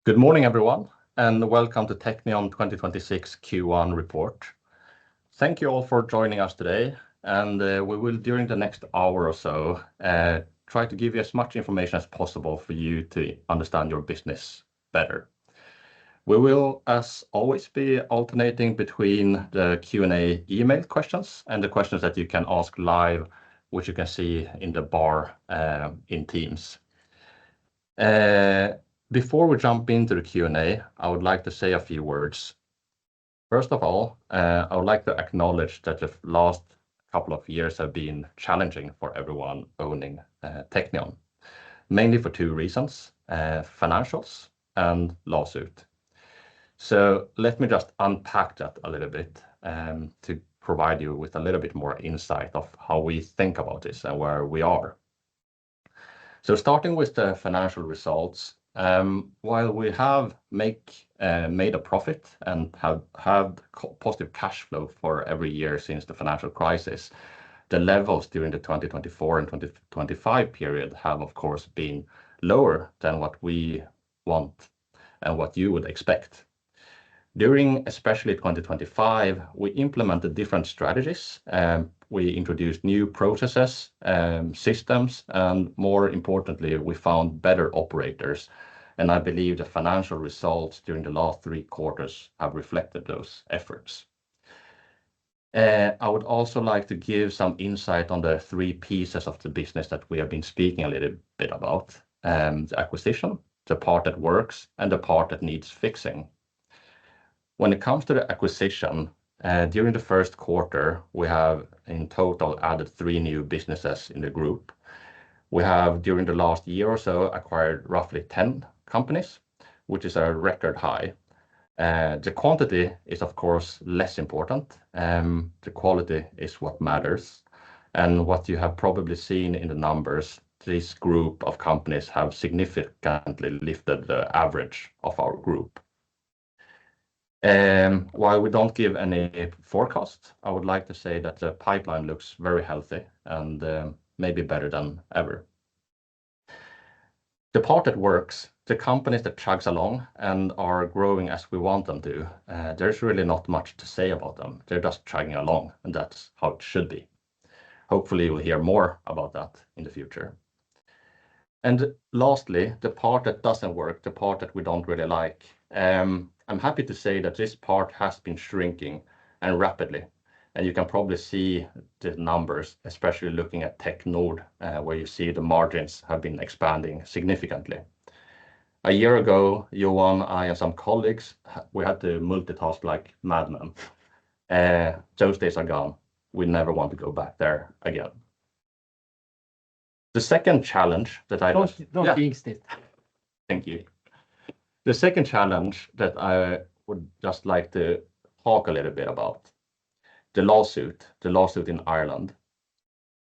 Good morning, everyone, and welcome to Teqnion 2026 Q1 report. Thank you all for joining us today, and we will, during the next hour or so, try to give you as much information as possible for you to understand your business better. We will, as always, be alternating between the Q&A email questions and the questions that you can ask live, which you can see in the bar in Teams. Before we jump into the Q&A, I would like to say a few words. First of all, I would like to acknowledge that the last couple of years have been challenging for everyone owning Teqnion, mainly for two reasons, financials and lawsuit. So let me just unpack that a little bit to provide you with a little bit more insight of how we think about this and where we are. So starting with the financial results, while we have made a profit and have had positive cash flow for every year since the financial crisis, the levels during the 2024 and 2025 period have, of course, been lower than what we want and what you would expect. During especially 2025, we implemented different strategies. We introduced new processes, systems, and more importantly, we found better operators. And I believe the financial results during the last 3 quarters have reflected those efforts. I would also like to give some insight on the 3 pieces of the business that we have been speaking a little bit about. The acquisition, the part that works, and the part that needs fixing. When it comes to the acquisition, during the first quarter, we have in total added 3 new businesses in the group. We have, during the last year or so, acquired roughly 10 companies, which is a record high. The quantity is, of course, less important. The quality is what matters. And what you have probably seen in the numbers, this group of companies have significantly lifted the average of our group. While we don't give any forecast, I would like to say that the pipeline looks very healthy and maybe better than ever. The part that works, the companies that chugs along and are growing as we want them to, there's really not much to say about them. They're just chugging along, and that's how it should be. Hopefully, you'll hear more about that in the future. And lastly, the part that doesn't work, the part that we don't really like. I'm happy to say that this part has been shrinking and rapidly, and you can probably see the numbers, especially looking at Teqnion, where you see the margins have been expanding significantly. A year ago, Johan, I, and some colleagues, we had to multitask like madmen. Those days are gone. We never want to go back there again. The second challenge that Don't jinx it. Thank you. The second challenge that I would just like to talk a little bit about, the lawsuit in Ireland.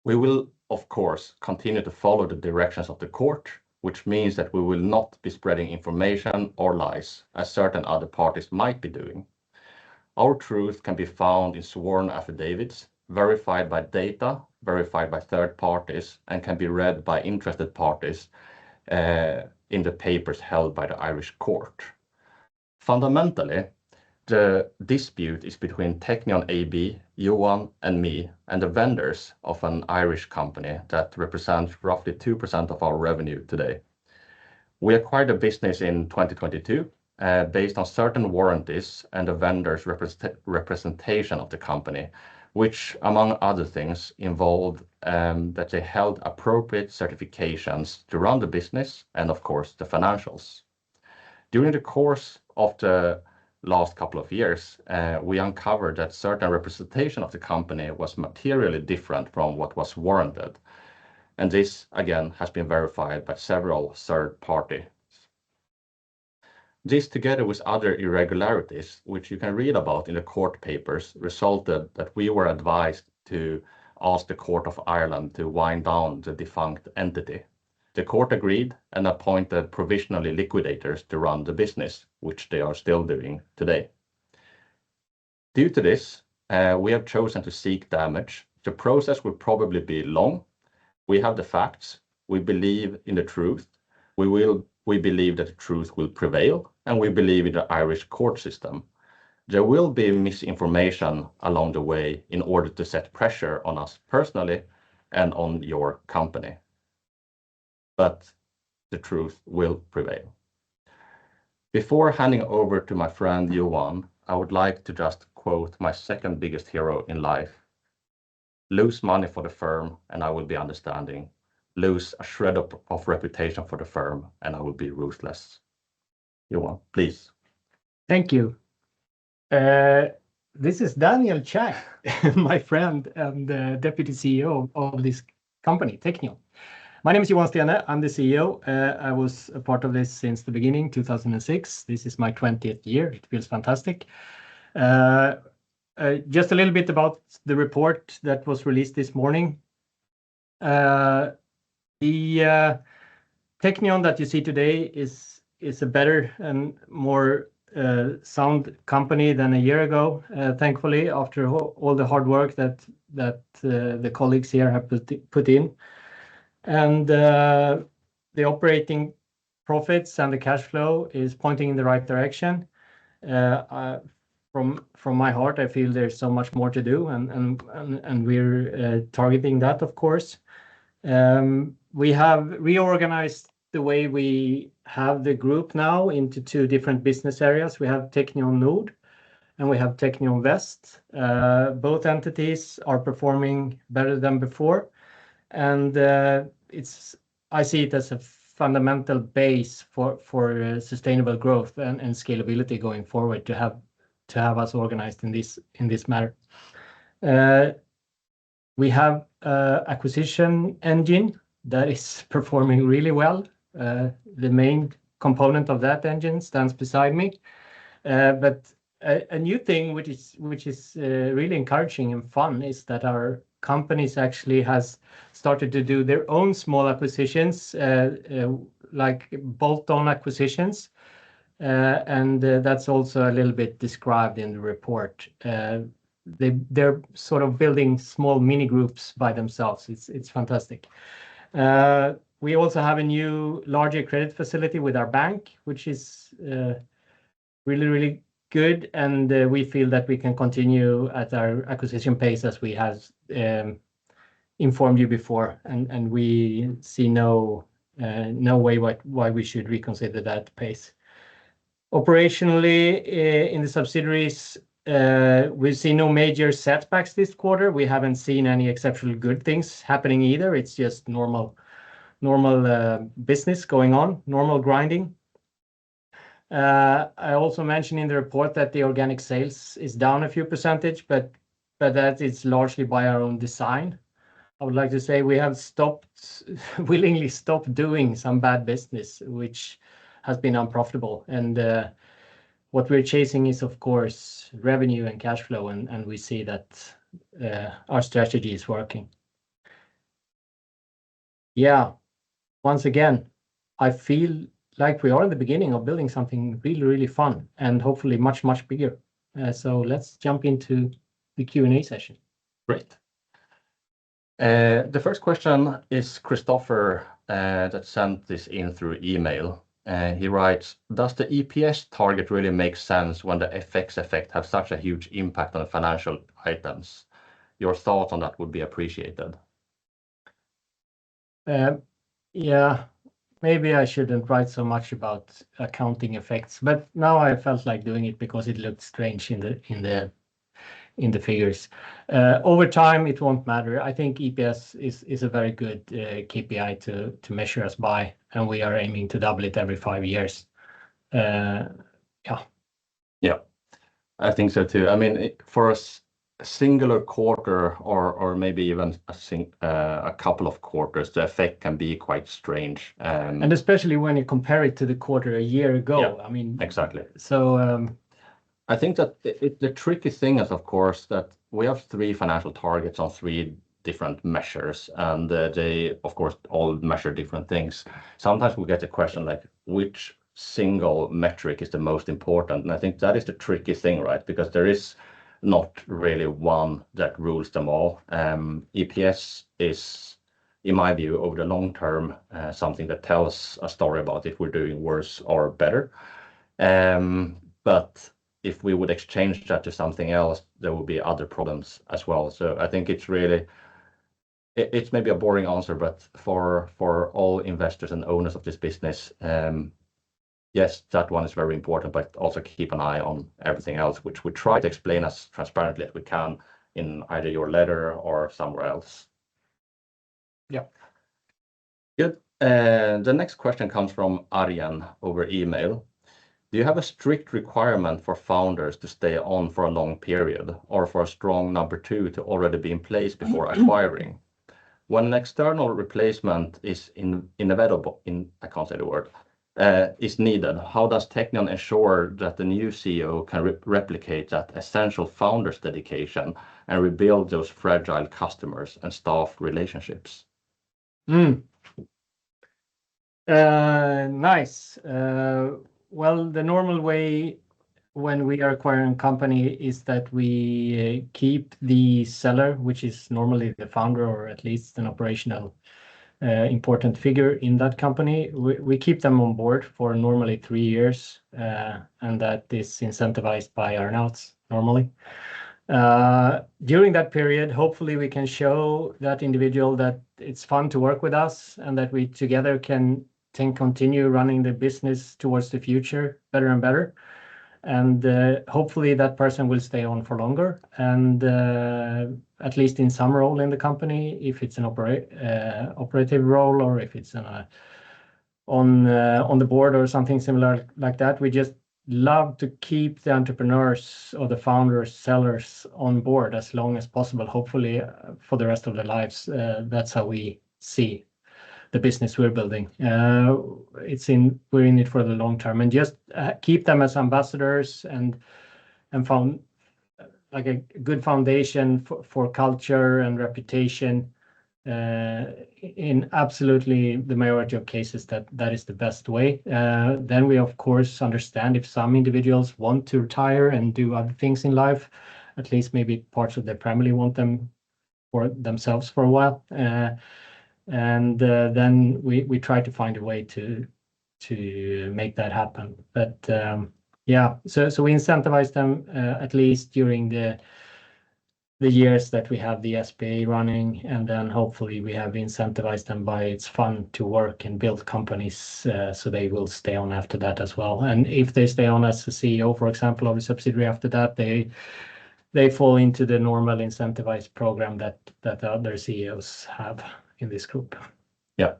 We will, of course, continue to follow the directions of the court, which means that we will not be spreading information or lies, as certain other parties might be doing. Our truth can be found in sworn affidavits, verified by data, verified by third parties, and can be read by interested parties in the papers held by the Irish court. Fundamentally, the dispute is between Teqnion AB, Johan, and me, and the vendors of an Irish company that represents roughly 2% of our revenue today. We acquired the business in 2022 based on certain warranties and the vendor's representation of the company, which, among other things, involved that they held appropriate certifications to run the business and, of course, the financials. During the course of the last couple of years, we uncovered that certain representation of the company was materially different from what was warranted. And this, again, has been verified by several third parties. This, together with other irregularities, which you can read about in the court papers, resulted that we were advised to ask the Court of Ireland to wind down the defunct entity. The court agreed and appointed provisionally liquidators to run the business, which they are still doing today. Due to this, we have chosen to seek damage. The process will probably be long. We have the facts. We believe in the truth. We will we believe that the truth will prevail, and we believe in the Irish court system. There will be misinformation along the way in order to set pressure on us personally and on your company. But the truth will prevail. Before handing over to my friend Johan, I would like to just quote my second biggest hero in life. Lose money for the firm and I will be understanding. Lose a shred of reputation for the firm and I will be ruthless. Johan, please. Thank you. This is Daniel Chang, my friend and Deputy CEO of this company, Teqnion. My name is Johan Stene. I'm the CEO. I was a part of this since the beginning, 2006. This is my 20th year. It feels fantastic. Just a little bit about the report that was released this morning. The Teqnion that you see today is a better and more sound company than a year ago, thankfully, after all the hard work that the colleagues here have put in. And the operating profits and the cash flow is pointing in the right direction. From my heart, I feel there's so much more to do, and we're targeting that, of course. We have reorganized the way we have the group now into two different business areas. We have Teqnion Nord and we have Teqnion West. Both entities are performing better than before, and I see it as a fundamental base for sustainable growth and scalability going forward to have us organized in this manner. We have acquisition engine that is performing really well. The main component of that engine stands beside me. But a new thing which is really encouraging and fun is that our companies actually has started to do their own small acquisitions, like bolt-on acquisitions. And that's also a little bit described in the report. They're sort of building small mini groups by themselves. It's fantastic. We also have a new larger credit facility with our bank, which is really, really good. And we feel that we can continue at our acquisition pace as we have informed you before. And we see no way why we should reconsider that pace. Operationally, in the subsidiaries, we've seen no major setbacks this quarter. We haven't seen any exceptionally good things happening either. It's just normal business going on, normal grinding. I also mentioned in the report that the organic sales is down a few percentage, but that is largely by our own design. I would like to say we have willingly stopped doing some bad business, which has been unprofitable. And what we're chasing is, of course, revenue and cash flow, and we see that our strategy is working. Yeah, once again, I feel like we are in the beginning of building something really, really fun and hopefully much, much bigger. So let's jump into the Q&A session. Great. The first question is Christopher that sent this in through email. He writes, does the EPS target really make sense when the FX effect has such a huge impact on the financial items? Your thoughts on that would be appreciated. Yeah, maybe I shouldn't write so much about accounting effects, but now I felt like doing it because it looked strange in the figures. Over time, it won't matter. I think EPS is a very good KPI to measure us by, and we are aiming to double it every 5 years. Yeah. Yeah, I think so too. I mean, for a singular quarter or maybe even a couple of quarters, the effect can be quite strange. And especially when you compare it to the quarter a year ago. Yeah, I mean, exactly. So I think that the tricky thing is, of course, that we have 3 financial targets on 3 different measures, and they, of course, all measure different things. Sometimes we get a question like, which single metric is the most important? And I think that is the tricky thing, right? Because there is not really one that rules them all. EPS is in my view, over the long term, something that tells a story about if we're doing worse or better. But if we would exchange that to something else, there would be other problems as well. So I think it's really, it's maybe a boring answer, but for all investors and owners of this business, yes, that one is very important, but also keep an eye on everything else, which we try to explain as transparently as we can in either your letter or somewhere else. Yeah. Good. The next question comes from Aryan over email. Do you have a strict requirement for founders to stay on for a long period, or for a strong number two to already be in place before acquiring? When an external replacement is inevitable, I can't say the word, is needed, how does Teqnion ensure that the new CEO can replicate that essential founder's dedication and rebuild those fragile customers and staff relationships? Nice. Well, the normal way when we are acquiring a company is that we keep the seller, which is normally the founder or at least an operational important figure in that company. We keep them on board for normally 3 years, and that is incentivized by earnouts normally. During that period, hopefully we can show that individual that it's fun to work with us and that we together can continue running the business towards the future better and better. And hopefully that person will stay on for longer and at least in some role in the company, if it's an operative role or if it's on the board or something similar like that. We just love to keep the entrepreneurs or the founders, sellers on board as long as possible, hopefully for the rest of their lives. That's how we see the business we're building. We're in it for the long term, and just keep them as ambassadors and found like a good foundation for culture and reputation. In absolutely the majority of cases, that is the best way. Then we of course understand if some individuals want to retire and do other things in life, at least maybe parts of their family want them for themselves for a while. And then we try to find a way to make that happen. But yeah, so we incentivize them at least during the years that we have the SPA running, and then hopefully we have incentivized them by it's fun to work and build companies, so they will stay on after that as well. And if they stay on as a CEO, for example, of a subsidiary after that, they fall into the normal incentivized program that other CEOs have in this group. Yeah,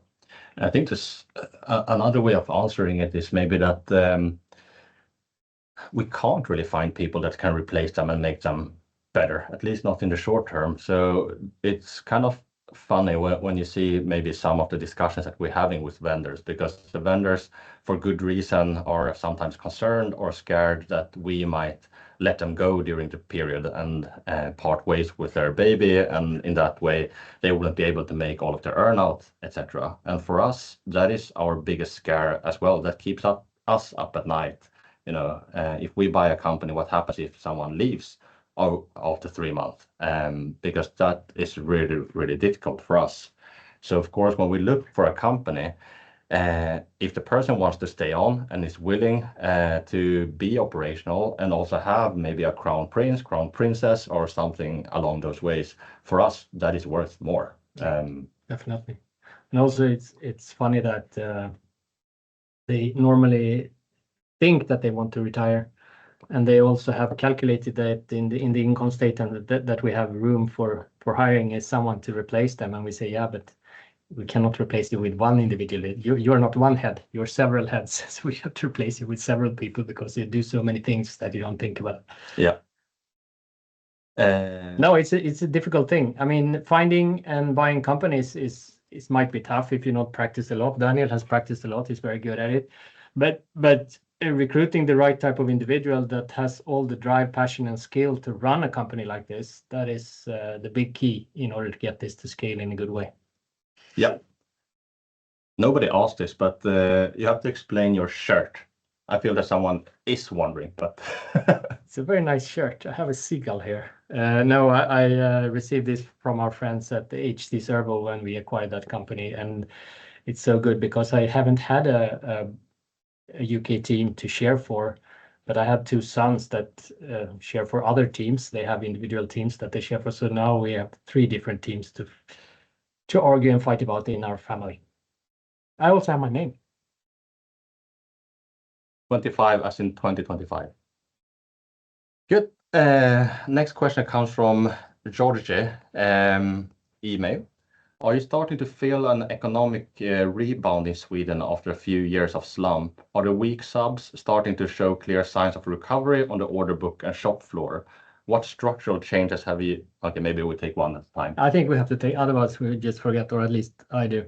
I think this another way of answering it is maybe that we can't really find people that can replace them and make them better, at least not in the short term. So it's kind of funny when you see maybe some of the discussions that we're having with vendors, because the vendors, for good reason, are sometimes concerned or scared that we might let them go during the period and part ways with their baby, and in that way they wouldn't be able to make all of their earnout, etc. And for us, that is our biggest scare as well. That keeps us up at night. You know, if we buy a company, what happens if someone leaves after 3 months? Because that is really, really difficult for us. So of course, when we look for a company, if the person wants to stay on and is willing to be operational and also have maybe a crown prince, crown princess, or something along those ways, for us, that is worth more. Definitely. And also it's funny that they normally think that they want to retire, and they also have calculated that in the income statement that we have room for hiring someone to replace them, and we say, yeah, but we cannot replace you with one individual. You are not one head, you're several heads. So we have to replace you with several people because you do so many things that you don't think about. Yeah. No, it's a difficult thing. I mean, finding and buying companies is might be tough if you not practice a lot. Daniel has practiced a lot, he's very good at it. But recruiting the right type of individual that has all the drive, passion, and skill to run a company like this, that is the big key in order to get this to scale in a good way. Yeah. Nobody asked this, but you have to explain your shirt. I feel that someone is wondering, but It's a very nice shirt. I have a seagull here. No, I received this from our friends at the HC Servo when we acquired that company, and it's so good because I haven't had a UK team to share for, but I have two sons that share for other teams. They have individual teams that they share for. So now we have three different teams to argue and fight about in our family. I also have my name. 25 as in 2025. Good. Next question comes from George, email. Are you starting to feel an economic rebound in Sweden after a few years of slump? Are the weak subs starting to show clear signs of recovery on the order book and shop floor? What structural changes have you... Okay, maybe we take one at a time. I think we have to take, otherwise we just forget, or at least I do.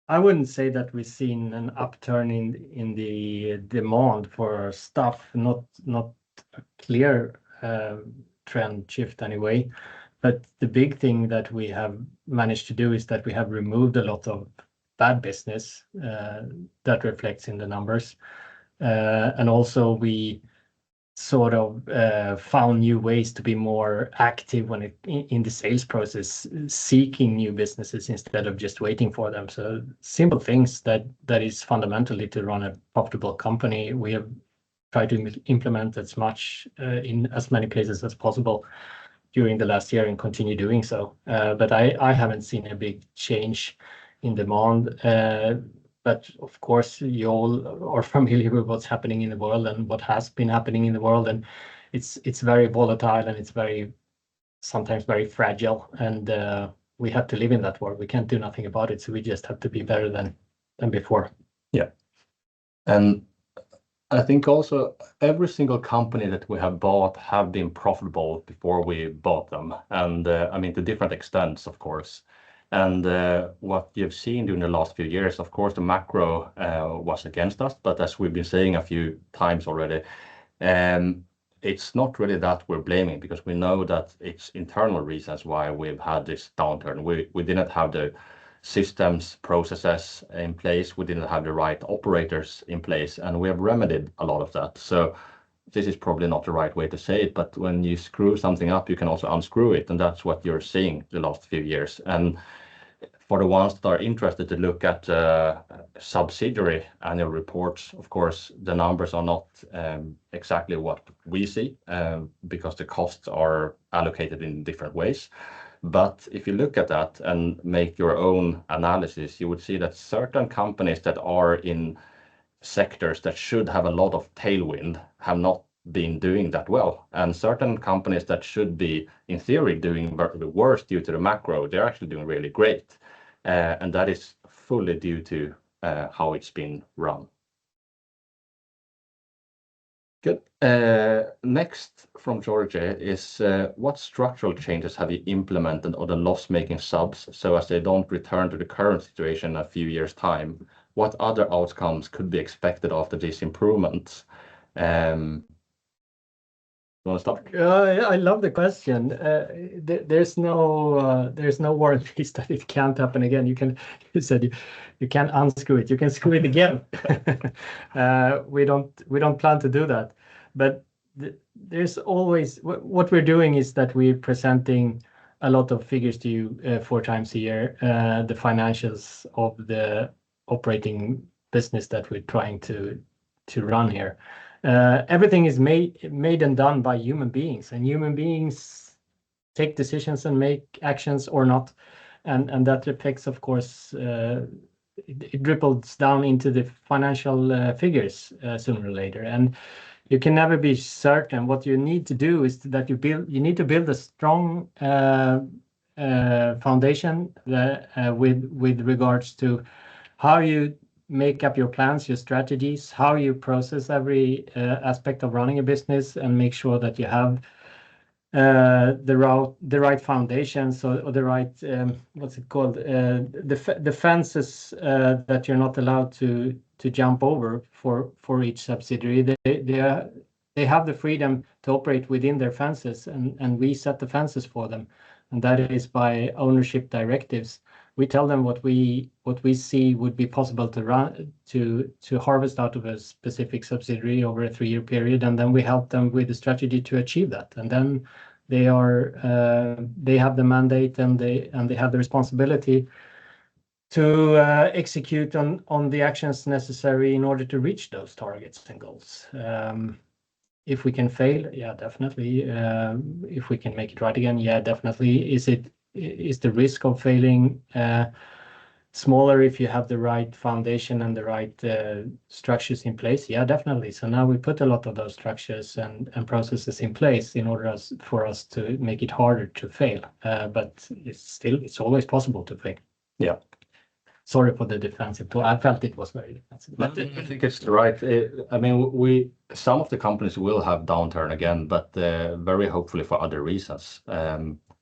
I wouldn't say that we've seen an upturn in the demand for our stuff, not a clear trend shift anyway. But the big thing that we have managed to do is that we have removed a lot of bad business that reflects in the numbers. And also we sort of found new ways to be more active when in the sales process, seeking new businesses instead of just waiting for them. So simple things that is fundamentally to run a profitable company. We have tried to implement as much in as many places as possible during the last year and continue doing so. But I haven't seen a big change in demand. But of course, you all are familiar with what's happening in the world and what has been happening in the world, and it's very volatile and it's sometimes very fragile, and we have to live in that world. We can't do nothing about it, so we just have to be better than before. Yeah, and I think also every single company that we have bought have been profitable before we bought them, and I mean to different extents, of course. And what you've seen during the last few years, of course, the macro was against us, but as we've been saying a few times already, it's not really that we're blaming, because we know that it's internal reasons why we've had this downturn. We didn't have the systems, processes in place, we didn't have the right operators in place, and we have remedied a lot of that. So this is probably not the right way to say it, but when you screw something up, you can also unscrew it, and that's what you're seeing the last few years. And for the ones that are interested to look at subsidiary annual reports, of course, the numbers are not exactly what we see because the costs are allocated in different ways. But if you look at that and make your own analysis, you would see that certain companies that are in sectors that should have a lot of tailwind have not been doing that well, and certain companies that should be in theory doing worse due to the macro, they're actually doing really great, and that is fully due to how it's been run. Good. Next from Georgia is what structural changes have you implemented on the loss-making subs so as they don't return to the current situation in a few years' time? What other outcomes could be expected after these improvements? You want to start? I love the question. There's no warranties that it can't happen again. You said you can't unscrew it. You can screw it again. We don't plan to do that. But there's always what we're doing is that we're presenting a lot of figures to you 4 times a year, the financials of the operating business that we're trying to run here. Everything is made and done by human beings, and human beings take decisions and make actions or not, and that affects, of course, it ripples down into the financial figures sooner or later. And you can never be certain. What you need to do is that you need to build a strong foundation with regards to how you make up your plans, your strategies, how you process every aspect of running a business, and make sure that you have the right foundations or the right what's it called, the fences that you're not allowed to jump over for each subsidiary. They have the freedom to operate within their fences, and we set the fences for them, and that is by ownership directives. we tell them what we see would be possible to run to harvest out of a specific subsidiary over a 3-year period, and then we help them with the strategy to achieve that. And then they have the mandate, and they have the responsibility to execute on the actions necessary in order to reach those targets and goals. If we can fail, yeah, definitely. If we can make it right again, yeah, definitely. Is the risk of failing smaller if you have the right foundation and the right structures in place? Yeah, definitely. So now we put a lot of those structures and processes in place in order for us to make it harder to fail. But it's always possible to fail. Yeah. Sorry for the defensive tone. I felt it was very defensive. But I think it's right. I mean, some of the companies will have downturn again, but very hopefully for other reasons.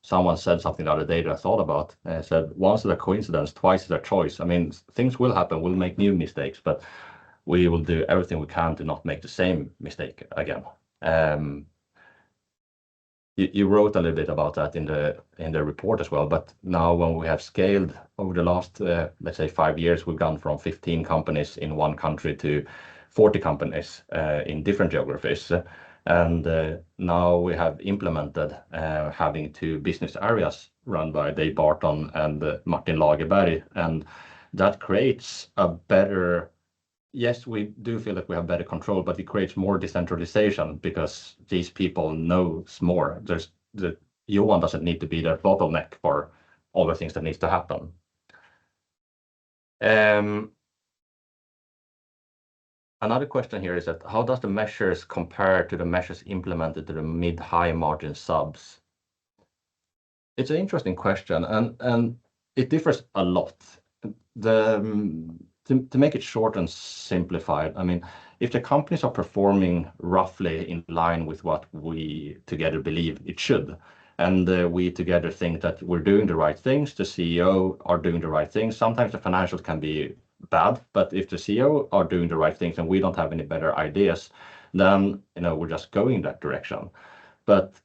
Someone said something the other day that I thought about. Said once is a coincidence, twice is a choice. I mean, things will happen. We'll make new mistakes, but we will do everything we can to not make the same mistake again. You wrote a little bit about that in the report as well, but now when we have scaled over the last, let's say 5 years, we've gone from 15 companies in one country to 40 companies in different geographies. And now we have implemented having 2 business areas run by Dave Barton and Martin Lagerberg, and that creates a better. Yes, we do feel that we have better control, but it creates more decentralization because these people knows more. Johan doesn't need to be the bottleneck for all the things that needs to happen. Another question here is that how does the measures compare to the measures implemented to the mid-high margin subs? It's an interesting question, and it differs a lot. To make it short and simplified, I mean, if the companies are performing roughly in line with what we together believe it should, and we together think that we're doing the right things, the CEO are doing the right things. Sometimes the financials can be bad, but if the CEO are doing the right things and we don't have any better ideas, then we're just going that direction. But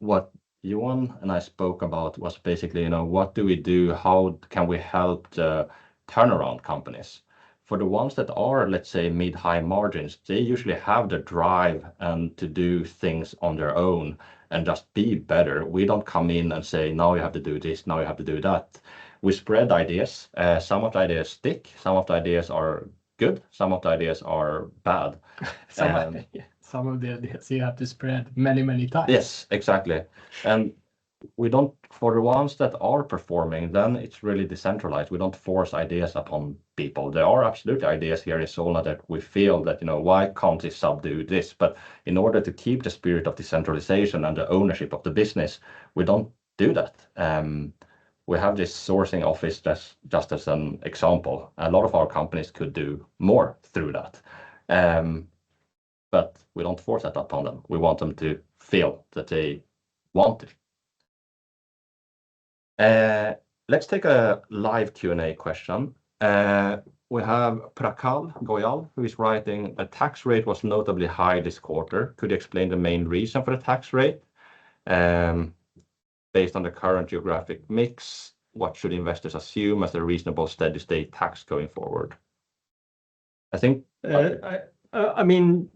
what Johan and I spoke about was basically, what do we do? How can we help the turnaround companies? For the ones that are, let's say, mid-high margins, they usually have the drive and to do things on their own and just be better. We don't come in and say, now you have to do this, now you have to do that. We spread ideas. Some of the ideas stick, some of the ideas are good, some of the ideas are bad. Some of the ideas you have to spread many times. Yes, exactly. And we don't, for the ones that are performing, then it's really decentralized. We don't force ideas upon people. There are absolutely ideas here in Solna that we feel that, why can't this sub do this? But in order to keep the spirit of decentralization and the ownership of the business, we don't do that. We have this sourcing office that's just as an example. A lot of our companies could do more through that. But we don't force that upon them. We want them to feel that they want it. Let's take a live Q&A question. We have Prakal Goyal, who is writing, a tax rate was notably high this quarter. Could you explain the main reason for the tax rate? Based on the current geographic mix, what should investors assume as a reasonable steady state tax going forward? I think. I mean,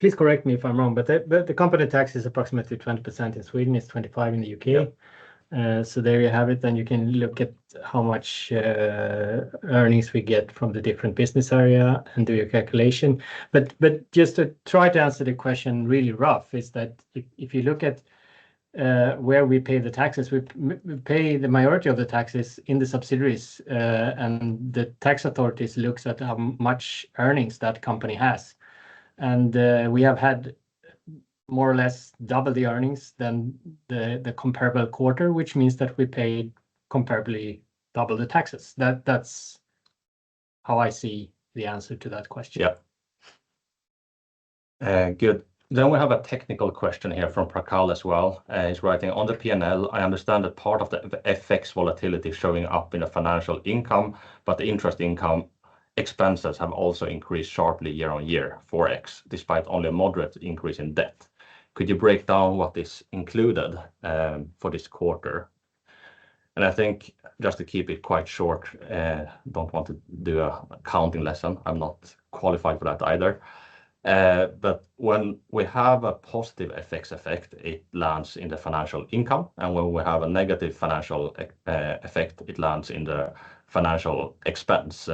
please correct me if I'm wrong, but the company tax is approximately 20% in Sweden. It's 25% in the UK. Yep. So there you have it. Then you can look at how much earnings we get from the different business area and do your calculation. But just to try to answer the question really rough is that if you look at where we pay the taxes, we pay the majority of the taxes in the subsidiaries, and the tax authorities looks at how much earnings that company has. And we have had more or less double the earnings than the comparable quarter, which means that we paid comparably double the taxes. That's how I see the answer to that question. Yeah. Good. Then we have a technical question here from Prakal as well. He's writing, on the P&L, I understand that part of the FX volatility showing up in the financial income, but the interest income expenses have also increased sharply year on year, 4x, despite only a moderate increase in debt. Could you break down what is included for this quarter? And I think just to keep it quite short, don't want to do a accounting lesson. I'm not qualified for that either. But when we have a positive FX effect, it lands in the financial income. And when we have a negative financial effect, it lands in the financial expense.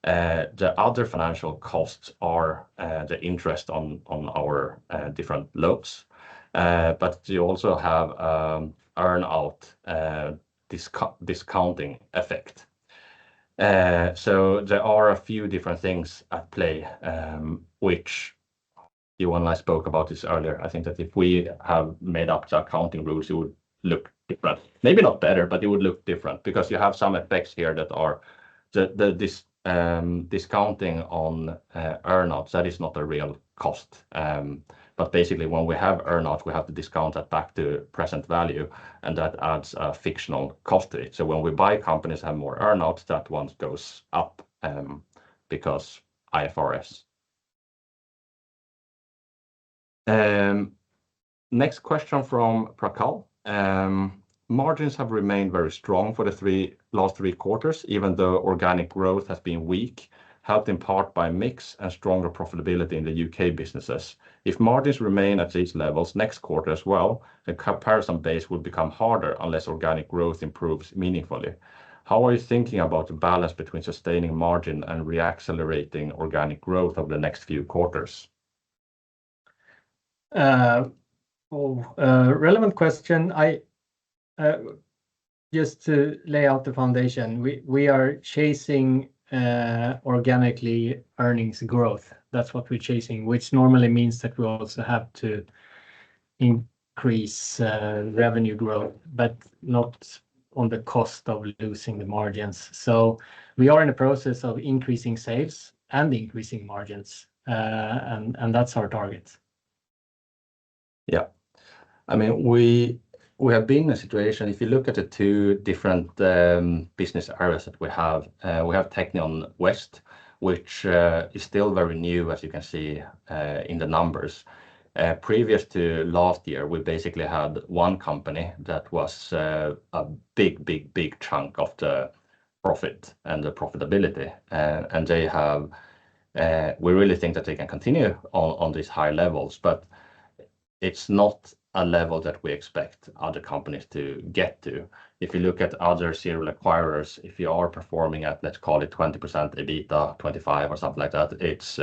The other financial costs are the interest on our different loans. But you also have earn-out discounting effect. So there are a few different things at play, which Johan and I spoke about this earlier. I think that if we have made up the accounting rules, it would look different. Maybe not better, but it would look different because you have some effects here that are this discounting on earnouts. That is not a real cost. But basically, when we have earnouts, we have to discount that back to present value, and that adds a fictional cost to it. So when we buy companies that have more earnouts, that one goes up because IFRS. Next question from Prakal. Margins have remained very strong for the last three quarters, even though organic growth has been weak, helped in part by mix and stronger profitability in the UK businesses. If margins remain at these levels next quarter as well, the comparison base will become harder unless organic growth improves meaningfully. How are you thinking about the balance between sustaining margin and reaccelerating organic growth over the next few quarters? Relevant question. Just to lay out the foundation, we are chasing organically earnings growth. That's what we're chasing, which normally means that we also have to increase revenue growth, but not on the cost of losing the margins. So we are in a process of increasing sales and increasing margins, and that's our target. Yeah. I mean, we have been in a situation, if you look at the two different business areas that we have Teqnion West, which is still very new, as you can see in the numbers. Previous to last year, we basically had one company that was a big chunk of the profit and the profitability. And they have, we really think that they can continue on these high levels, but it's not a level that we expect other companies to get to. If you look at other serial acquirers, if you are performing at, let's call it 20% EBITDA, 25 or something like that, it's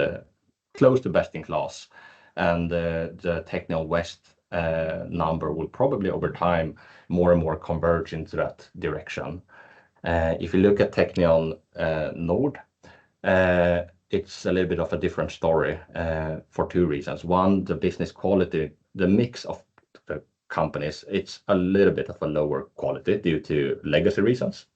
close to best in class. And the Teqnion West number will probably over time more and more converge into that direction. If you look at Teqnion Nord, it's a little bit of a different story for two reasons. One, the business quality, the mix of the companies, it's a little bit of a lower quality due to legacy reasons.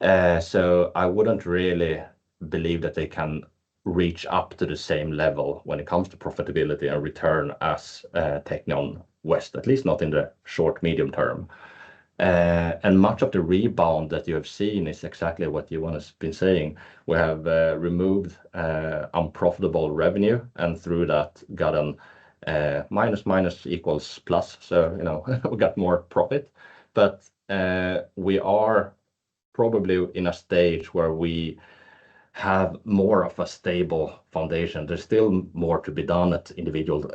So I wouldn't really believe that they can reach up to the same level when it comes to profitability and return as Teqnion West, at least not in the short, medium term. And much of the rebound that you have seen is exactly what Johan has been saying. We have removed unprofitable revenue, and through that gotten minus equals plus. So, you know, we got more profit, but we are probably in a stage where we have more of a stable foundation. There's still more to be done at individual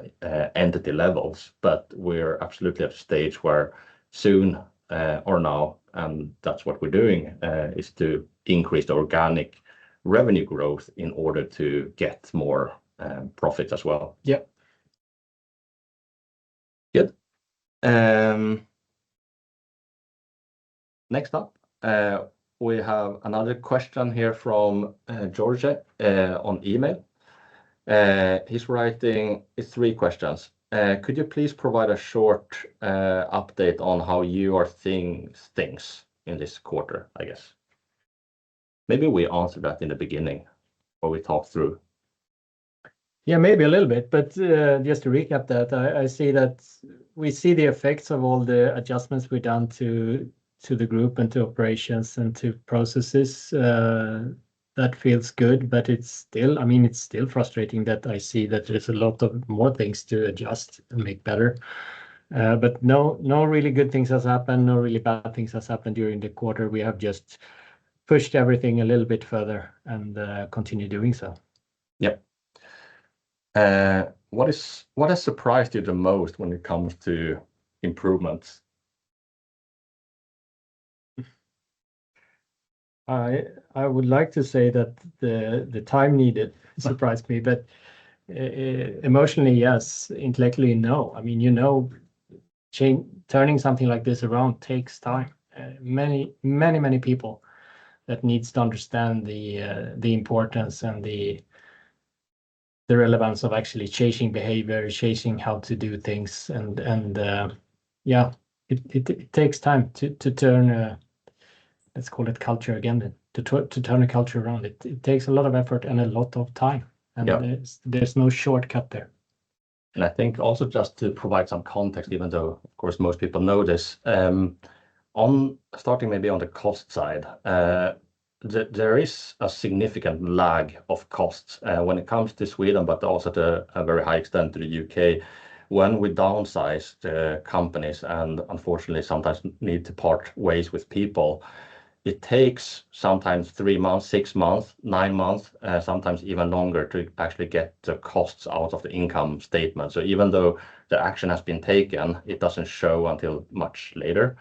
entity levels, but we're absolutely at a stage where soon or now, and that's what we're doing, is to increase the organic revenue growth in order to get more profits as well. Yep. Good. Next up, we have another question here from George on email. He's writing, it's three questions. Could you please provide a short update on how you are seeing things in this quarter, I guess? Maybe we answered that in the beginning, or we talked through. Yeah, maybe a little bit, but just to recap that, I see that we see the effects of all the adjustments we've done to the group and to operations and to processes. That feels good, but it's still, I mean, it's still frustrating that I see that there's a lot of more things to adjust and make better. But no really good things has happened. No really bad things has happened during the quarter. We have just pushed everything a little bit further and continue doing so. Yep. What has surprised you the most when it comes to improvements? I would like to say that the time needed surprised me, but emotionally, yes. Intellectually, no. I mean, turning something like this around takes time. Many people that needs to understand the importance and the relevance of actually changing behavior, changing how to do things, and yeah, it takes time to turn. Let's call it culture again. Then to turn a culture around, it takes a lot of effort and a lot of time, and Yeah. there's no shortcut there. And I think also just to provide some context, even though of course most people know this, on starting maybe on the cost side, there is a significant lag of costs when it comes to Sweden, but also to a very high extent to the UK. When we downsize the companies and unfortunately sometimes need to part ways with people, it takes sometimes 3 months, 6 months, 9 months, sometimes even longer to actually get the costs out of the income statement. So even though the action has been taken, it doesn't show until much later.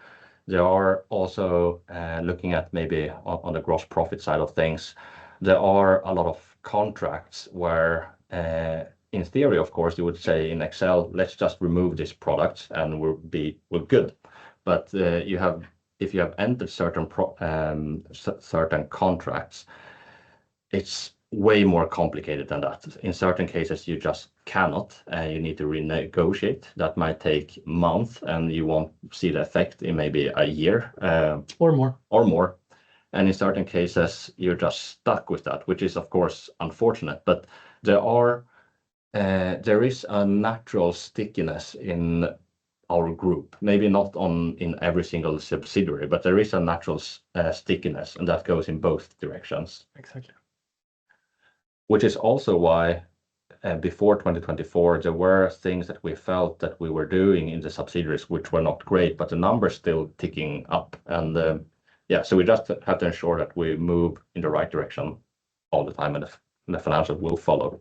There are also looking at maybe on the gross profit side of things, there are a lot of contracts where in theory, of course, you would say in Excel, let's just remove this product and we're good. But if you have entered certain contracts, it's way more complicated than that. In certain cases, you just cannot. You need to renegotiate. That might take months, and you won't see the effect in maybe a year or more. And in certain cases, you're just stuck with that, which is of course unfortunate. But there is a natural stickiness in our group, maybe not in every single subsidiary, but there is a natural stickiness, and that goes in both directions. Exactly. Which is also why before 2024, there were things that we felt that we were doing in the subsidiaries which were not great, but the numbers still ticking up. And yeah, so we just have to ensure that we move in the right direction all the time, and the financials will follow.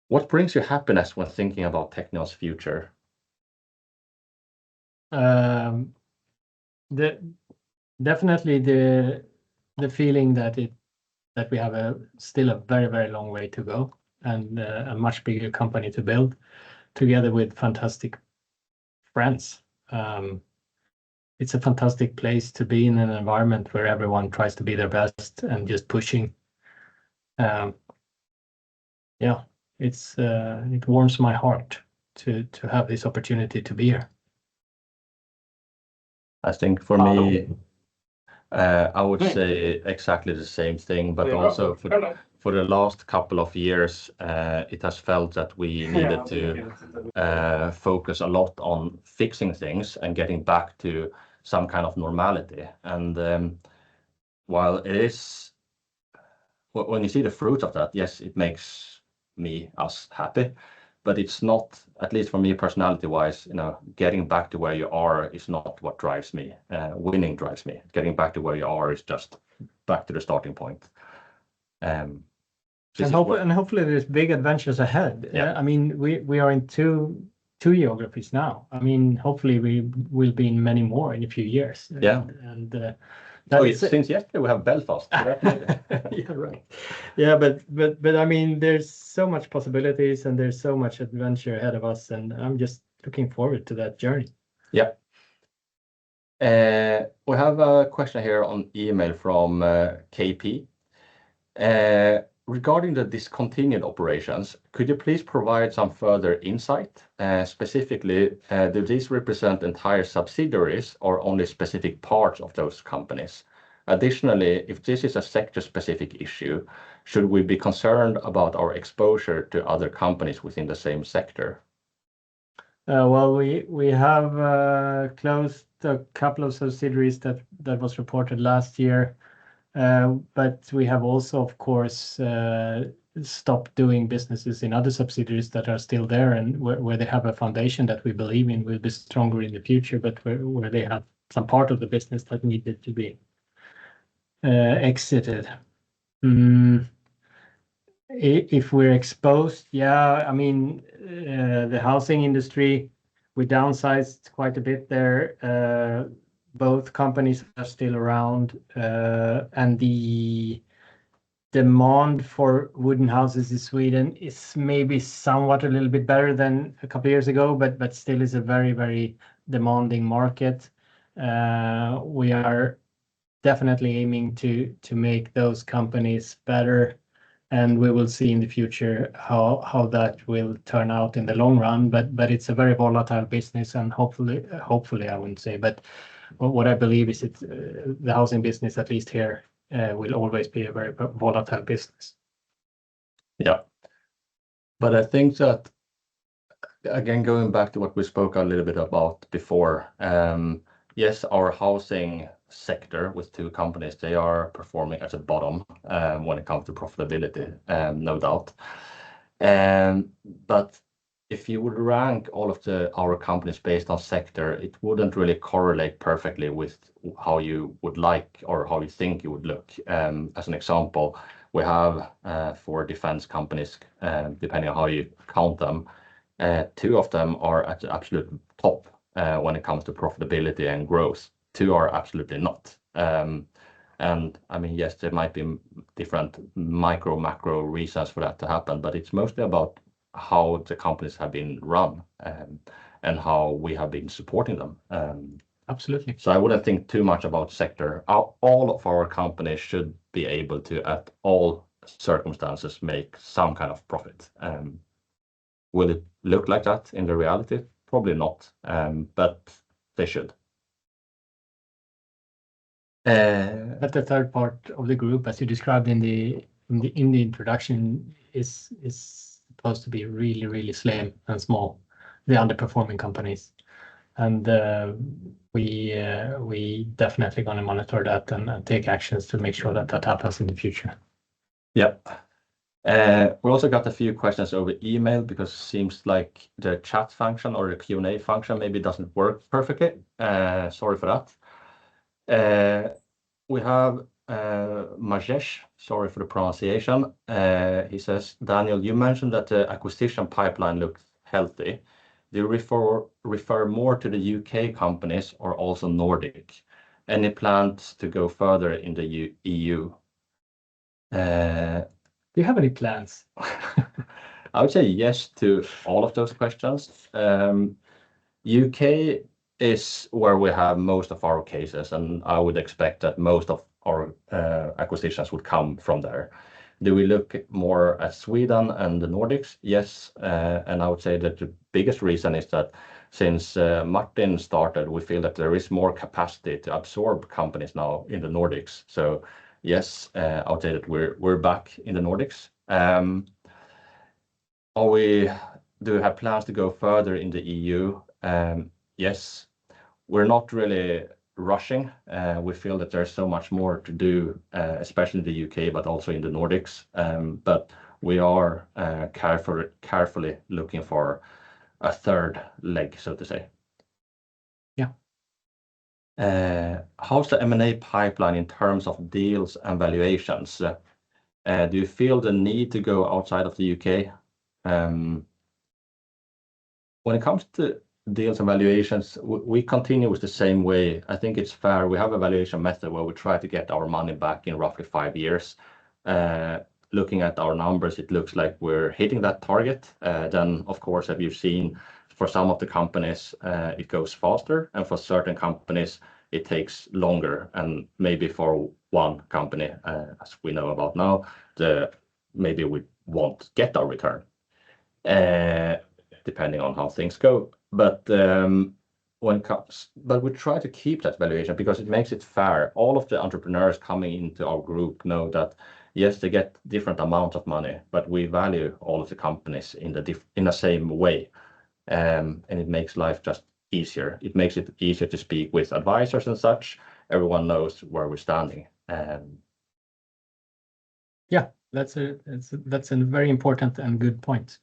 What brings you happiness when thinking about Teqnion's future? Definitely the feeling that we have still a very long way to go, and a much bigger company to build together with fantastic friends. It's a fantastic place to be in an environment where everyone tries to be their best and just pushing. Yeah, it warms my heart to have this opportunity to be here. I think for me, I would say exactly the same thing, but also for the last couple of years, it has felt that we needed to focus a lot on fixing things and getting back to some kind of normality. And while it is, when you see the fruit of that, yes, it makes us happy, but it's not, at least for me personality-wise, getting back to where you are is not what drives me. Winning drives me. Getting back to where you are is just back to the starting point. And hopefully there's big adventures ahead. Yeah. I mean, we are in two geographies now. I mean, hopefully we will be in many more in a few years. Yeah. And since yesterday we have Belfast. Yeah, right. Yeah, but I mean, there's so much possibilities and there's so much adventure ahead of us, and I'm just looking forward to that journey. Yeah. We have a question here on email from KP. Regarding the discontinued operations, could you please provide some further insight? Specifically, do these represent entire subsidiaries or only specific parts of those companies? Additionally, if this is a sector-specific issue, should we be concerned about our exposure to other companies within the same sector? Well, we have closed a couple of subsidiaries that was reported last year. But we have also, of course, stop doing businesses in other subsidiaries that are still there and where they have a foundation that we believe in will be stronger in the future, but where they have some part of the business that needed to be exited. If we're exposed, yeah, I mean, the housing industry, we downsized quite a bit there. Both companies are still around, and the demand for wooden houses in Sweden is maybe somewhat a little bit better than a couple of years ago, but still is a very, very demanding market. We are definitely aiming to make those companies better, and we will see in the future how that will turn out in the long run. But it's a very volatile business, and hopefully I wouldn't say, but what I believe is the housing business, at least here, will always be a very volatile business. Yeah, but I think that, again, going back to what we spoke a little bit about before, yes, our housing sector with two companies, they are performing at the bottom when it comes to profitability, no doubt. But if you would rank all of our companies based on sector, it wouldn't really correlate perfectly with how you would like or how you think you would look. As an example, we have 4 defense companies, depending on how you count them. 2 of them are at the absolute top when it comes to profitability and growth. 2 are absolutely not. And I mean, yes, there might be different macro reasons for that to happen, but it's mostly about how the companies have been run and how we have been supporting them. Absolutely. So I wouldn't think too much about sector. All of our companies should be able to, at all circumstances, make some kind of profit. Will it look like that in the reality? Probably not, but they should. But the third part of the group, as you described in the introduction, is supposed to be really, really slim and small, the underperforming companies, and we definitely going to monitor that and take actions to make sure that happens in the future. Yep. We also got a few questions over email because it seems like the chat function or the Q&A function maybe doesn't work perfectly. Sorry for that. We have Majesh, sorry for the pronunciation. He says, Daniel, you mentioned that the acquisition pipeline looks healthy. Do you refer more to the UK companies or also Nordic? Any plans to go further in the EU? Do you have any plans? I would say yes to all of those questions. UK is where we have most of our cases, and I would expect that most of our acquisitions would come from there. Do we look more at Sweden and the Nordics? Yes, and I would say that the biggest reason is that since Martin started, we feel that there is more capacity to absorb companies now in the Nordics. So yes, I would say that we're back in the Nordics. Do we have plans to go further in the EU? Yes, we're not really rushing. We feel that there's so much more to do, especially in the UK, but also in the Nordics. But we are carefully looking for a third leg, so to say. Yeah. How's the M&A pipeline in terms of deals and valuations? Do you feel the need to go outside of the UK? When it comes to deals and valuations, we continue with the same way. I think it's fair. We have a valuation method where we try to get our money back in roughly 5 years. Looking at our numbers, it looks like we're hitting that target. Then, of course, as you've seen, for some of the companies, it goes faster, and for certain companies, it takes longer. And maybe for one company, as we know about now, maybe we won't get our return, depending on how things go. But we try to keep that valuation because it makes it fair. All of the entrepreneurs coming into our group know that yes, they get different amounts of money, but we value all of the companies in the same way, and it makes life just easier. It makes it easier to speak with advisors and such. Everyone knows where we're standing. Yeah, That's a very important and good point.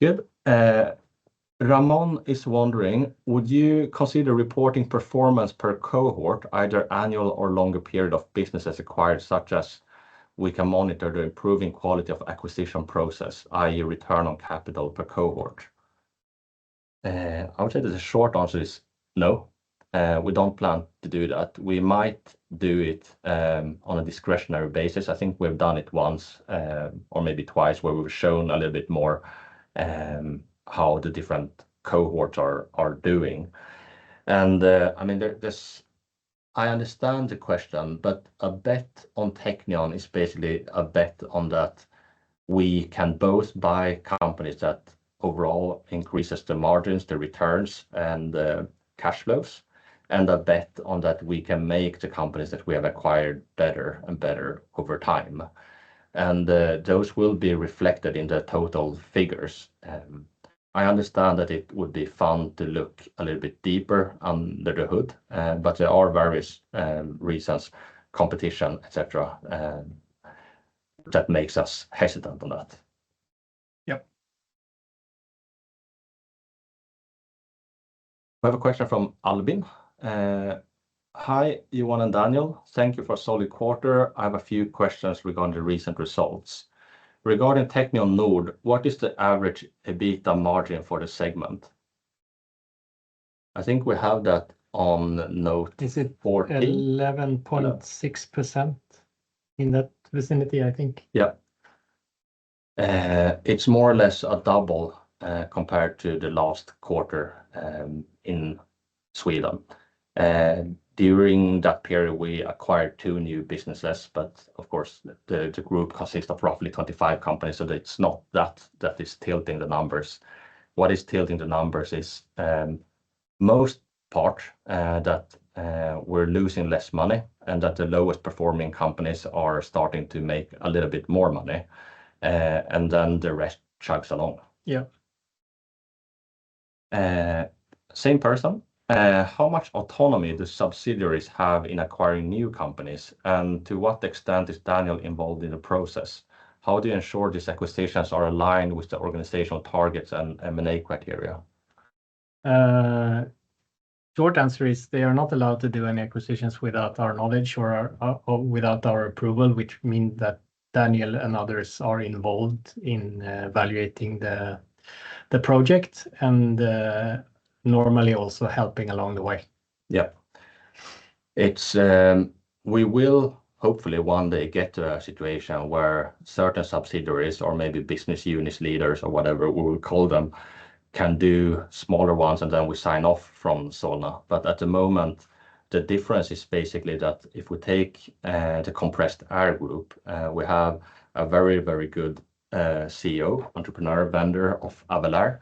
Good. Ramon is wondering, would you consider reporting performance per cohort, either annual or longer period of businesses acquired, such as we can monitor the improving quality of acquisition process, i.e. return on capital per cohort? I would say that the short answer is no. We don't plan to do that. We might do it on a discretionary basis. I think we've done it once or maybe twice, where we've shown a little bit more how the different cohorts are doing. And I mean, I understand the question, but a bet on Teqnion is basically a bet on that we can both buy companies that overall increases the margins, the returns, and the cash flows, and a bet on that we can make the companies that we have acquired better and better over time. And those will be reflected in the total figures. I understand that it would be fun to look a little bit deeper under the hood, but there are various reasons, competition, etc., that makes us hesitant on that. Yep. We have a question from Albin. Hi, Johan and Daniel. Thank you for a solid quarter. I have a few questions regarding the recent results. Regarding Teqnion Nord, what is the average EBITDA margin for the segment? I think we have that on note. Is it 14? 11.6% in that vicinity, I think? Yeah. It's more or less a double compared to the last quarter in Sweden. During that period, we acquired 2 new businesses, but of course, the group consists of roughly 25 companies, so it's not that is tilting the numbers. What is tilting the numbers is most part that we're losing less money, and that the lowest performing companies are starting to make a little bit more money, and then the rest chugs along. Yeah. Same person. How much autonomy do subsidiaries have in acquiring new companies, and to what extent is Daniel involved in the process? How do you ensure these acquisitions are aligned with the organizational targets and M&A criteria? Short answer is they are not allowed to do any acquisitions without our knowledge or without our approval, which means that Daniel and others are involved in evaluating the project and normally also helping along the way. Yeah. It's we will hopefully one day get to a situation where certain subsidiaries or maybe business unit leaders or whatever we will call them can do smaller ones, and then we sign off from Solna. But at the moment, the difference is basically that if we take the compressed air group, we have a very, very good CEO, entrepreneur, vendor of Avelair,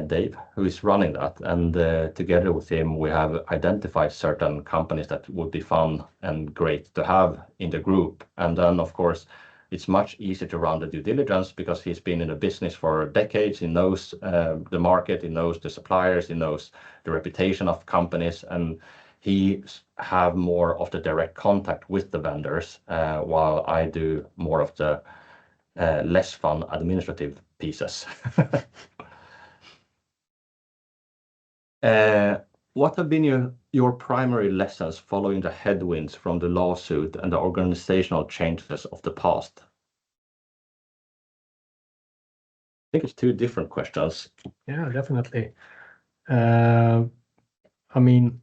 Dave, who is running that. And together with him, we have identified certain companies that would be fun and great to have in the group. And then, of course, it's much easier to run the due diligence because he's been in the business for decades. He knows the market, he knows the suppliers, he knows the reputation of companies, and he have more of the direct contact with the vendors, while I do more of the less fun administrative pieces. What have been your primary lessons following the headwinds from the lawsuit and the organizational changes of the past? I think it's 2 different questions. Yeah, definitely. I mean,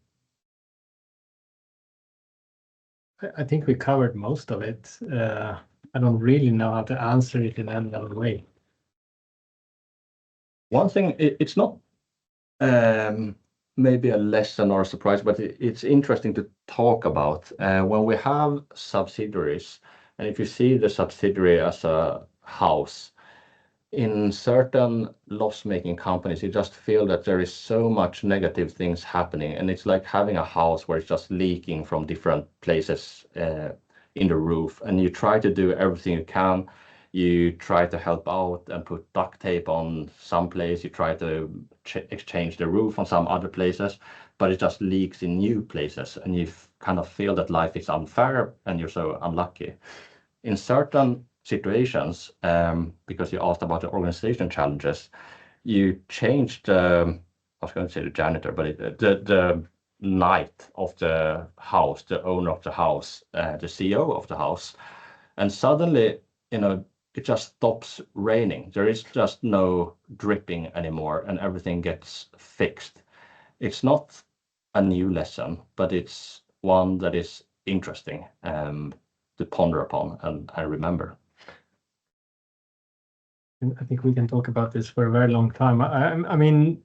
I think we covered most of it. I don't really know how to answer it in any other way. One thing, it's not maybe a lesson or a surprise, but it's interesting to talk about when we have subsidiaries, and if you see the subsidiary as a house, in certain loss-making companies, you just feel that there is so much negative things happening, and it's like having a house where it's just leaking from different places in the roof, and you try to do everything you can. You try to help out and put duct tape on some place. You try to exchange the roof on some other places, but it just leaks in new places, and you kind of feel that life is unfair and you're so unlucky. in certain situations, because you asked about the organization challenges, you changed, I was going to say the janitor, but the knight of the house, the owner of the house, the CEO of the house, and suddenly, it just stops raining. There is just no dripping anymore, and everything gets fixed. It's not a new lesson, but it's one that is interesting to ponder upon and remember. I think we can talk about this for a very long time. I mean,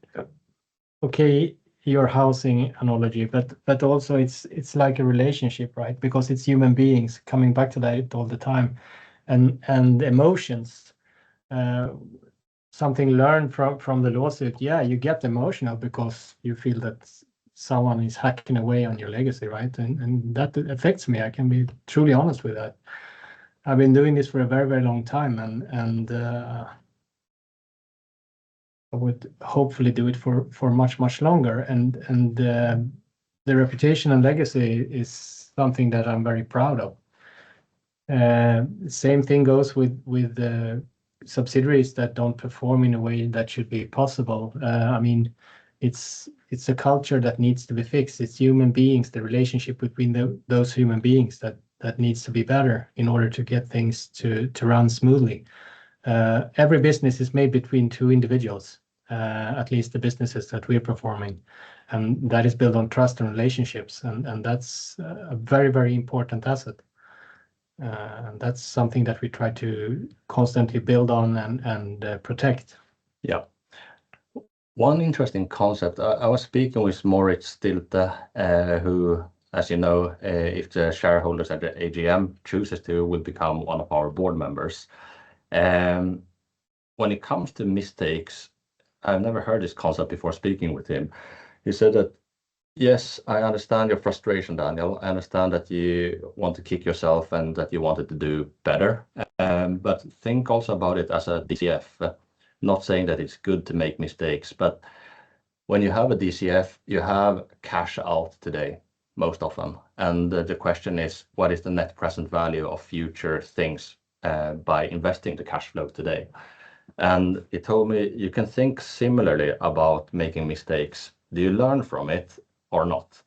okay, your housing analogy, but also it's like a relationship, right? Because it's human beings, coming back to that all the time, and emotions. Something learned from the lawsuit. Yeah, you get emotional because you feel that someone is hacking away on your legacy, right? And that affects me. I can be truly honest with that. I've been doing this for a very, very long time, and I would hopefully do it for much longer. And the reputation and legacy is something that I'm very proud of. Same thing goes with subsidiaries that don't perform in a way that should be possible. I mean, it's a culture that needs to be fixed. It's human beings, the relationship between those human beings that needs to be better in order to get things to run smoothly. Every business is made between two individuals, at least the businesses that we're performing, and that is built on trust and relationships, and that's a very, very important asset. And that's something that we try to constantly build on and protect. Yeah. One interesting concept, I was speaking with Moritz Stilte, who, as you know, if the shareholders at the AGM chooses to, will become one of our board members. When it comes to mistakes, I've never heard this concept before speaking with him. He said that, yes, I understand your frustration, Daniel. I understand that you want to kick yourself and that you wanted to do better. But think also about it as a DCF. Not saying that it's good to make mistakes, but when you have a DCF, you have cash out today, most often. And the question is, what is the net present value of future things by investing the cash flow today? And he told me, you can think similarly about making mistakes. Do you learn from it or not?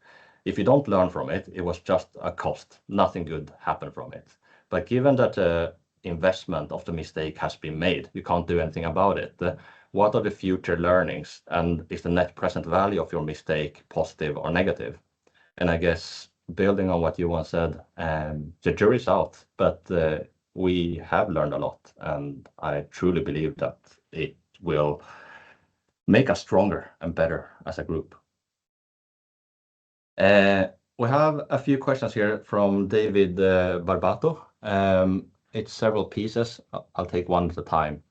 If you don't learn from it, it was just a cost. Nothing good happened from it. But given that the investment of the mistake has been made, you can't do anything about it. What are the future learnings? And is the net present value of your mistake positive or negative? And I guess building on what Johan said, the jury's out, but we have learned a lot, and I truly believe that it will make us stronger and better as a group. We have a few questions here from David Barbato. It's several pieces. I'll take one at a time.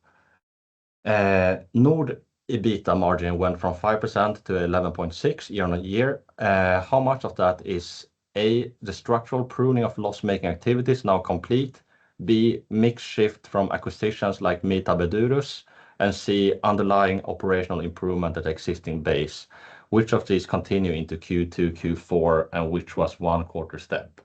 Nord EBITDA margin went from 5% to 11.6% year-on-year. How much of that is A, the structural pruning of loss-making activities now complete, B, mix shift from acquisitions like Meta Bedurus, and C, underlying operational improvement at existing base? Which of these continue into Q2, Q4, and which was one quarter step?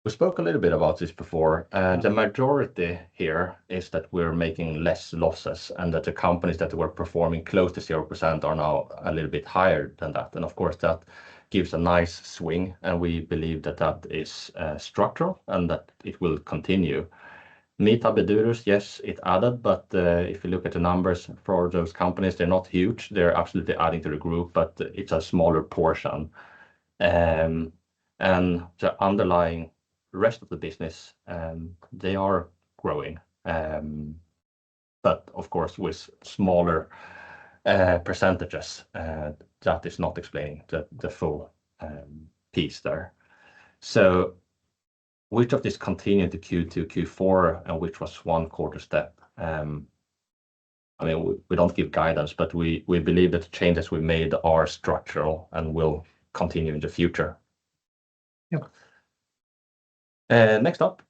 We spoke a little bit about this before. The majority here is that we're making less losses and that the companies that were performing close to 0% are now a little bit higher than that. And of course, that gives a nice swing, and we believe that that is structural and that it will continue. Meta Bedurus, yes, it added, but if you look at the numbers for those companies, they're not huge. They're absolutely adding to the group, but it's a smaller portion. And the underlying rest of the business, they are growing, but of course with smaller percentages. That is not explaining the full piece there. So which of these continued to Q2, Q4, and which was one quarter step? I mean, we don't give guidance, but we believe that the changes we made are structural and will continue in the future. Yep. Next up,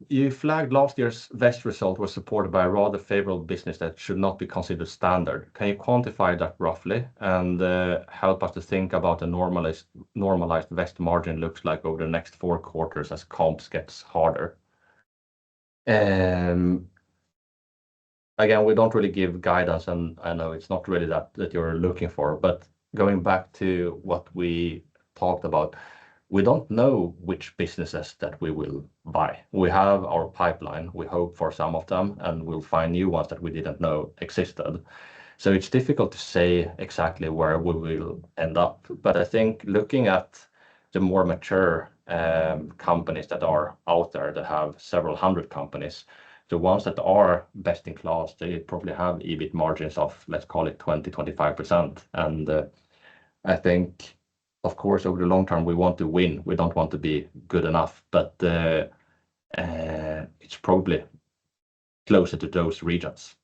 You flagged last year's Vest result was supported by a rather favorable business that should not be considered standard. Can you quantify that roughly and help us to think about a normalized Vest margin looks like over the next 4 quarters as comps gets harder? Again, we don't really give guidance, and I know it's not really that you're looking for, but going back to what we talked about, we don't know which businesses that we will buy. We have our pipeline. We hope for some of them, and we'll find new ones that we didn't know existed. So it's difficult to say exactly where we will end up. But I think looking at the more mature companies that are out there that have several hundred companies, the ones that are best in class, they probably have EBIT margins of, let's call it 20-25%. And I think, of course, over the long term, we want to win. We don't want to be good enough, but it's probably closer to those regions.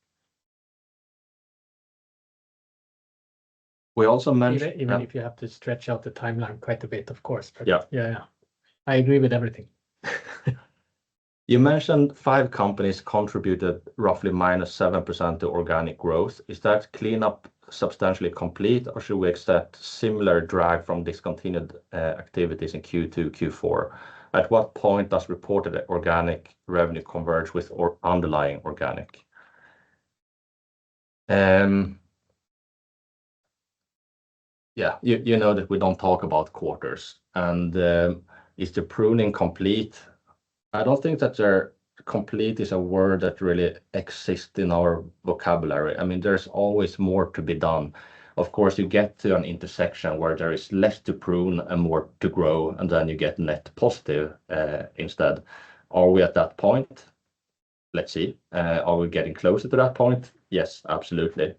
We also mentioned even if you have to stretch out the timeline quite a bit, of course. But yeah, I agree with everything. You mentioned 5 companies contributed roughly -7% to organic growth. Is that cleanup substantially complete, or should we expect similar drag from discontinued activities in Q2, Q4? At what point does reported organic revenue converge with underlying organic? Yeah, you know that we don't talk about quarters. And is the pruning complete? I don't think that complete is a word that really exists in our vocabulary. I mean, there's always more to be done. Of course, you get to an intersection where there is less to prune and more to grow, and then you get net positive instead. Are we at that point? Let's see. Are we getting closer to that point? Yes, absolutely.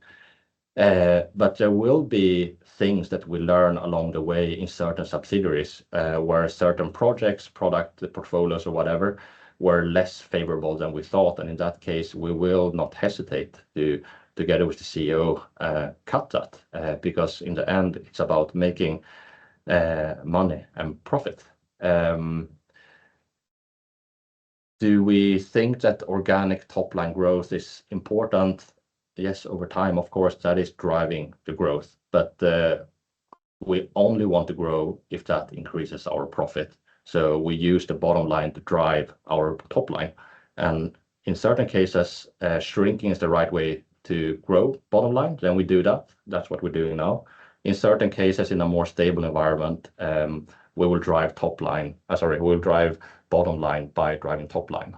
But there will be things that we learn along the way in certain subsidiaries where certain projects, product portfolios or whatever were less favorable than we thought. And in that case, we will not hesitate to, together with the CEO, cut that because in the end, it's about making money and profit. Do we think that organic top-line growth is important? Yes, over time, of course, that is driving the growth, but we only want to grow if that increases our profit. So we use the bottom line to drive our top line. And in certain cases, shrinking is the right way to grow bottom line. Then we do that. That's what we're doing now. In certain cases, in a more stable environment, we will drive we'll drive bottom line by driving top line.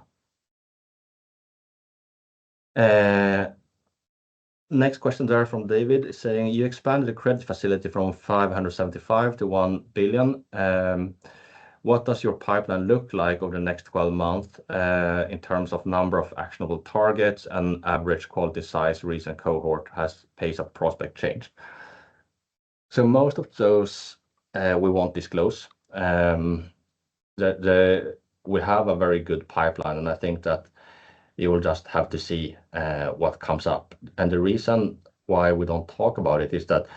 Next question there from David is saying, you expanded the credit facility from 575 to 1 billion. What does your pipeline look like over the next 12 months in terms of number of actionable targets and average quality size recent cohort has pace of prospect change? So most of those we won't disclose. We have a very good pipeline, and I think that you will just have to see what comes up. And the reason why we don't talk about it is that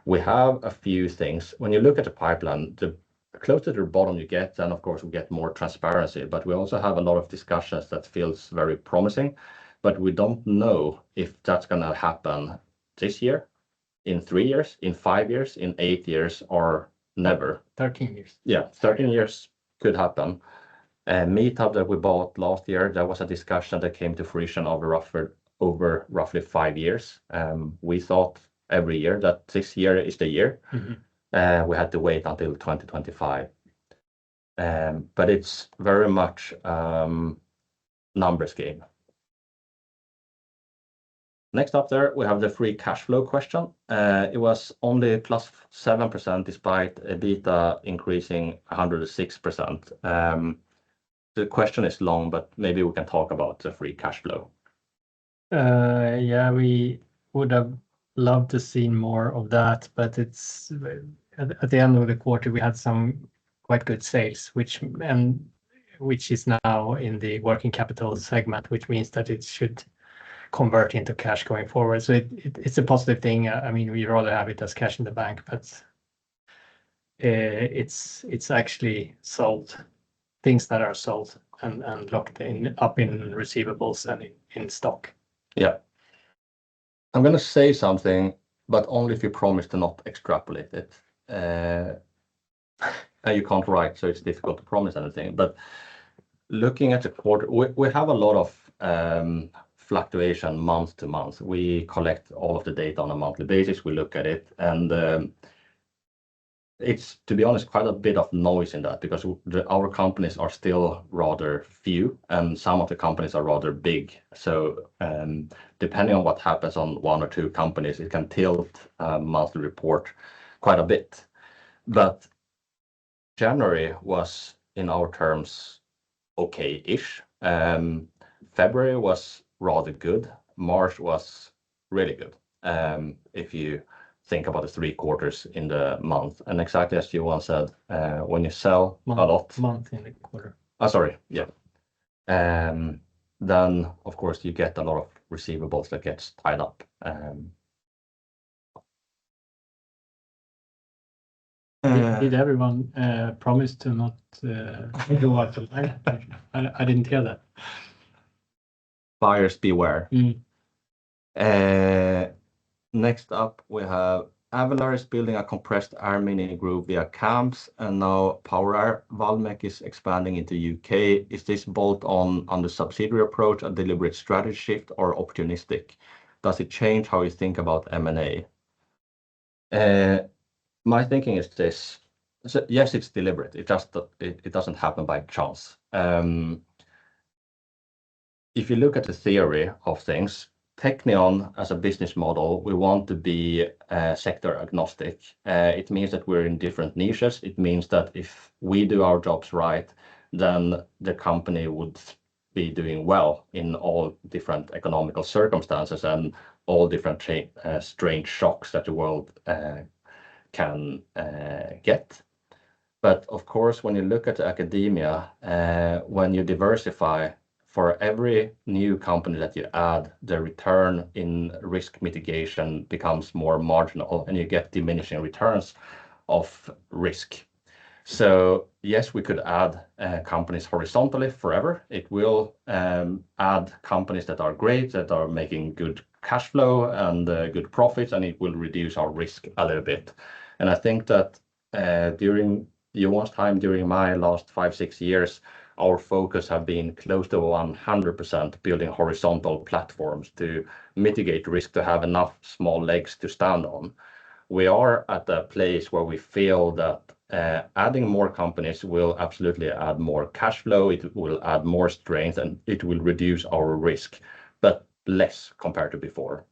we have a few things. When you look at the pipeline, the closer to the bottom you get, then of course we get more transparency. But we also have a lot of discussions that feels very promising, but we don't know if that's going to happen this year, in 3 years, in 5 years, in 8 years, or never. 13 years. Yeah, 13 years could happen. Meetup that we bought last year, there was a discussion that came to fruition over roughly 5 years. We thought every year that this year is the year. We had to wait until 2025. But it's very much numbers game. Next up there, we have the free cash flow question. It was only +7% despite EBITDA increasing 106%. The question is long, but maybe we can talk about the free cash flow. Yeah, we would have loved to see more of that, but it's at the end of the quarter, we had some quite good sales, which is now in the working capital segment, which means that it should convert into cash going forward. So it's a positive thing. I mean, we rather have it as cash in the bank, but it's actually sold. Things that are sold and locked up in receivables and in stock. Yeah. I'm going to say something, but only if you promise to not extrapolate it. And you can't write, so it's difficult to promise anything. But looking at the quarter, we have a lot of fluctuation month to month. We collect all of the data on a monthly basis. We look at it, and it's, to be honest, quite a bit of noise in that because our companies are still rather few, and some of the companies are rather big. So depending on what happens on one or two companies, it can tilt a monthly report quite a bit. But January was, in our terms, okay-ish. February was rather good. March was really good. If you think about the 3 quarters in the month, and exactly as Johan said, when you sell a lot, month in the quarter. Sorry, yeah. Then of course you get a lot of receivables that gets tied up. Did everyone promise to not go out of line? I didn't hear that. Buyers beware. Next up, we have Avalar is building a compressed air mini group via CAMS, and now PowerAir. Valmet is expanding into UK. Is this bolt-on the subsidiary approach, a deliberate strategy shift, or opportunistic? Does it change how you think about M&A? My thinking is this. So yes, it's deliberate. It doesn't happen by chance. If you look at the theory of things, Teqnion as a business model, we want to be sector agnostic. It means that we're in different niches. It means that if we do our jobs right, then the company would be doing well in all different economical circumstances and all different strange shocks that the world can get. But of course, when you look at academia, when you diversify, for every new company that you add, the return in risk mitigation becomes more marginal, and you get diminishing returns of risk. So yes, we could add companies horizontally forever. It will add companies that are great, that are making good cash flow and good profits, and it will reduce our risk a little bit. And I think that during Johan's time, during my last 5-6 years, our focus have been close to 100% building horizontal platforms to mitigate risk, to have enough small legs to stand on. We are at a place where we feel that adding more companies will absolutely add more cash flow, it will add more strength, and it will reduce our risk, but less compared to before.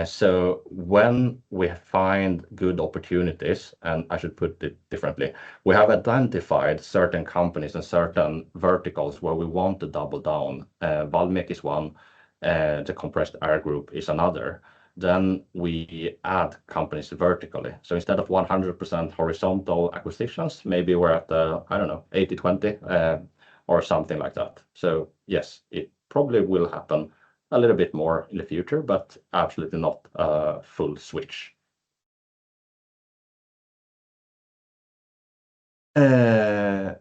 So when we find good opportunities, and I should put it differently, we have identified certain companies and certain verticals where we want to double down. Valmet is one, the compressed air group is another. Then we add companies vertically. So instead of 100% horizontal acquisitions, maybe we're at the, 80-20 or something like that. So yes, it probably will happen a little bit more in the future, but absolutely not a full switch. Good.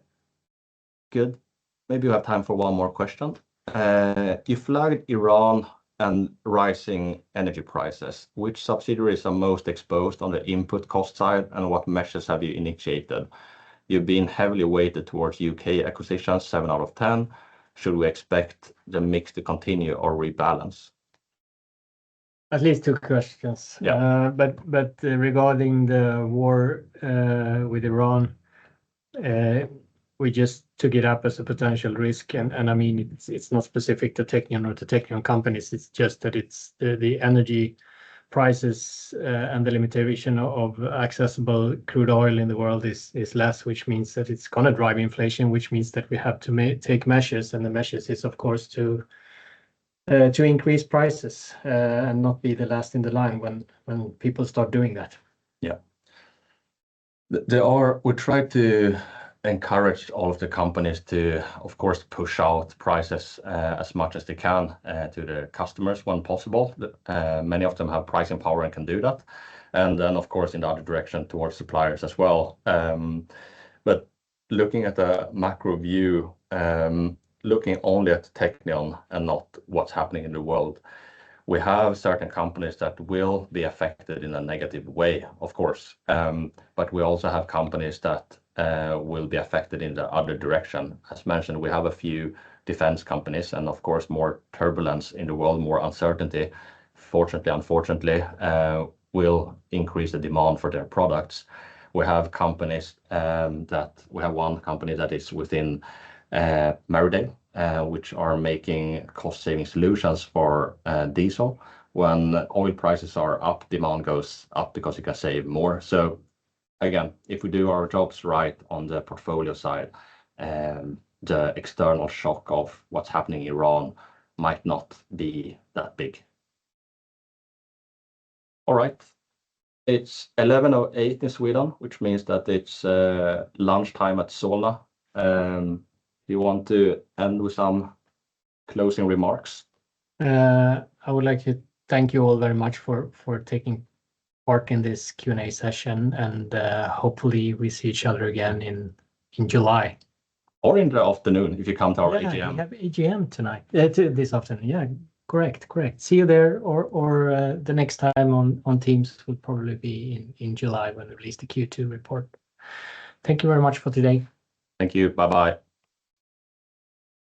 Maybe you have time for one more question. You flagged Iran and rising energy prices. Which subsidiaries are most exposed on the input cost side, and what measures have you initiated? You've been heavily weighted towards UK acquisitions, 7 out of 10. Should we expect the mix to continue or rebalance? At least 2 questions. Yeah. But regarding the war with Iran, we just took it up as a potential risk, and I mean it's not specific to Teqnion or to Teqnion companies. It's just that it's the energy prices and the limitation of accessible crude oil in the world is less, which means that it's going to drive inflation, which means that we have to take measures, and the measures is of course to increase prices and not be the last in the line when people start doing that. Yeah. We try to encourage all of the companies to, of course, push out prices as much as they can to the customers when possible. Many of them have pricing power and can do that. And then, of course, in the other direction towards suppliers as well. But looking at the macro view, looking only at Teqnion and not what's happening in the world, we have certain companies that will be affected in a negative way, of course. But we also have companies that will be affected in the other direction. As mentioned, we have a few defense companies, and of course, more turbulence in the world, more uncertainty, fortunately, unfortunately, will increase the demand for their products. We have companies we have one company that is within Meridale, which are making cost-saving solutions for diesel. When oil prices are up, demand goes up because you can save more. So again, if we do our jobs right on the portfolio side, the external shock of what's happening in Iran might not be that big. All right. It's 11:08 in Sweden, which means that it's lunchtime at Solna. You want to end with some closing remarks? I would like to thank you all very much for taking part in this Q&A session, and hopefully we see each other again in July. Or in the afternoon, if you come to our AGM. Yeah, we have AGM tonight, this afternoon. Yeah, correct. See you there, or the next time on Teams will probably be in July when we release the Q2 report. Thank you very much for today. Thank you. Bye-bye.